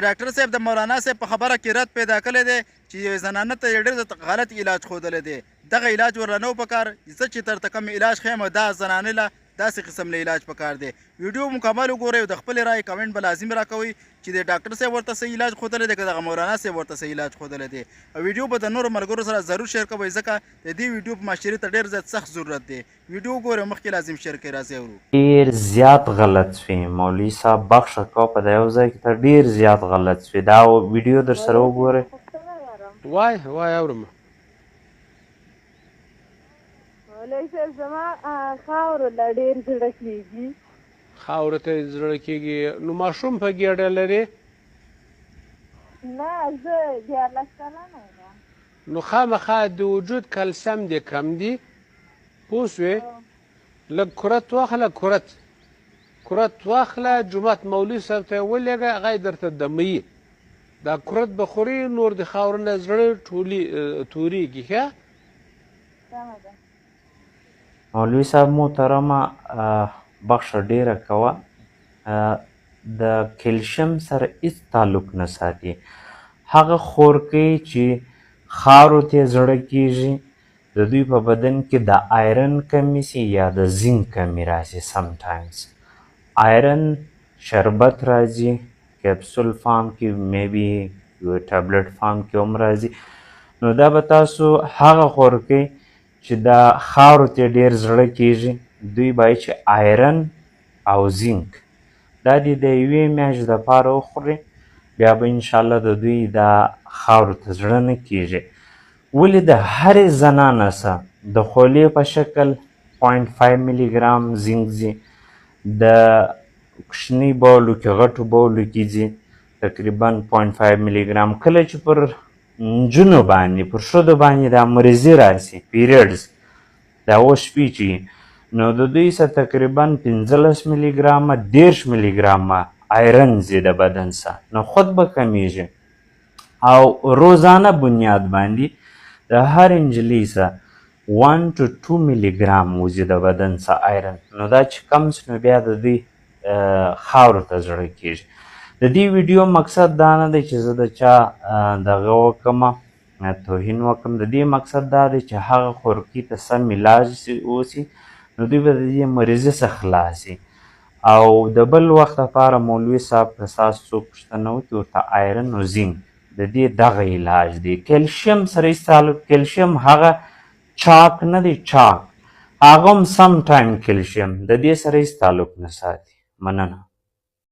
ډاکټر صاحب د مولانا صاحب په خبره کې رد پیدا کړی دی چې زنانه ته یې ډېر غلط علاج ښودلی دی. دغه علاج ورله نه و پکار. زه چې درته کوم علاج ښیم دا زنانې له داسې قسم له علاج پکار دی. ویډیو مکمل وګورئ او د خپلې رایې کمنټ به لازم راکوئ چې د ډاکټر صاحب ورته صحیح علاج ښودلی دی که دغه مولانا صاحب ورته صحیح علاج ښودلی دی. او ویډیو به د نورو ملګرو سره ضرور شیر کوئ ځکه د دې ویډیو په معاشرې ته ډېر زیات سخت ضرورت دی. ویډیو وګورئ مخکې لازم شیر کړئ. راځئ ورو. ډېر زیات غلط شوي مولوي صاحب بخښه کوه په دا یو ځای کې ته ډېر زیات غلط شوي. دا ویډیو در سره وګورئ. وای اورم. مولوي صاحب زما خاورو له ډېر زړه کېږي. خاورو ته زړه کېږي نو ماشوم په ګېډه لرې؟ نه زه 14 کلنه یم. نو خامخا د وجود کلسیم دې کم دی پوه شوې. لږ کرت واخله کرت واخله جومات مولوي صاحب ته یې ولېږه هغه یې درته دموي. دا کرت به خوري نور د خاورو نه زړه تورېږي. ښه سمه ده. مولوي صاحب محترمه بخښه ډېره کوه. د کلشیم سره هېڅ تعلق نه ساتي. هغه خورکۍ چې خاورو ته یې زړه کېږي د دوی په بدن کې د آیرن کمی سي یا د زینک کمی راسي. سمټایمز آیرن شربت راځي کیپسول فارم کې میبي یو ټابلټ فارم کې هم راځي. نو دا به تاسو هغه خورکۍ چې د خاورو ته ډېر زړه کېږي دوی باید چې آیرن او زینک دا دې د یوې میاشتې دپاره وخوري بیا به انشاءالله د دوی دا خاورو ته زړه نه کېږي. ولې د هرې زنانه څه د خولې په شکل 0.5 ملي ګرام زینک ځي. د کوچني بولو کې غټو بولو کې ځي تقریبا 0.5 ملي ګرام. کله چې پر نجونو باندې پر ښځو باندې دا مریضي راسي پیریډز دا وشپې چې نو د دوی څخه تقریبا 15 ملي ګرامه 10 ملي ګرامه آیرن ځي د بدن څخه نو خود به کمیږي. او روزانه بنیاد باندې د هر نجلۍ څخه 1 to 2 ملي ګرام وځي د بدن څخه آیرن. نو دا چې کم شي نو بیا د دوی خاورو ته زړه کېږي. د دې ویډیو مقصد دا نه دی چې زه د چا دغه وکړم توهین وکړم. د دې مقصد دا دی چې هغه خورکي ته سم علاج وسي نو دوی به د دې مریضۍ څخه خلاص شي. او د بل وخت لپاره مولوي صاحب که ستاسو څوک پوښتنه وکړي ورته آیرن او زینک د دې دغه علاج دی. کیلشیم سره هېڅ تعلق کیلشیم هغه چاک نه دی چاک هغه هم سم ټایم کیلشیم د دې سره هېڅ تعلق نه ساتي. مننه.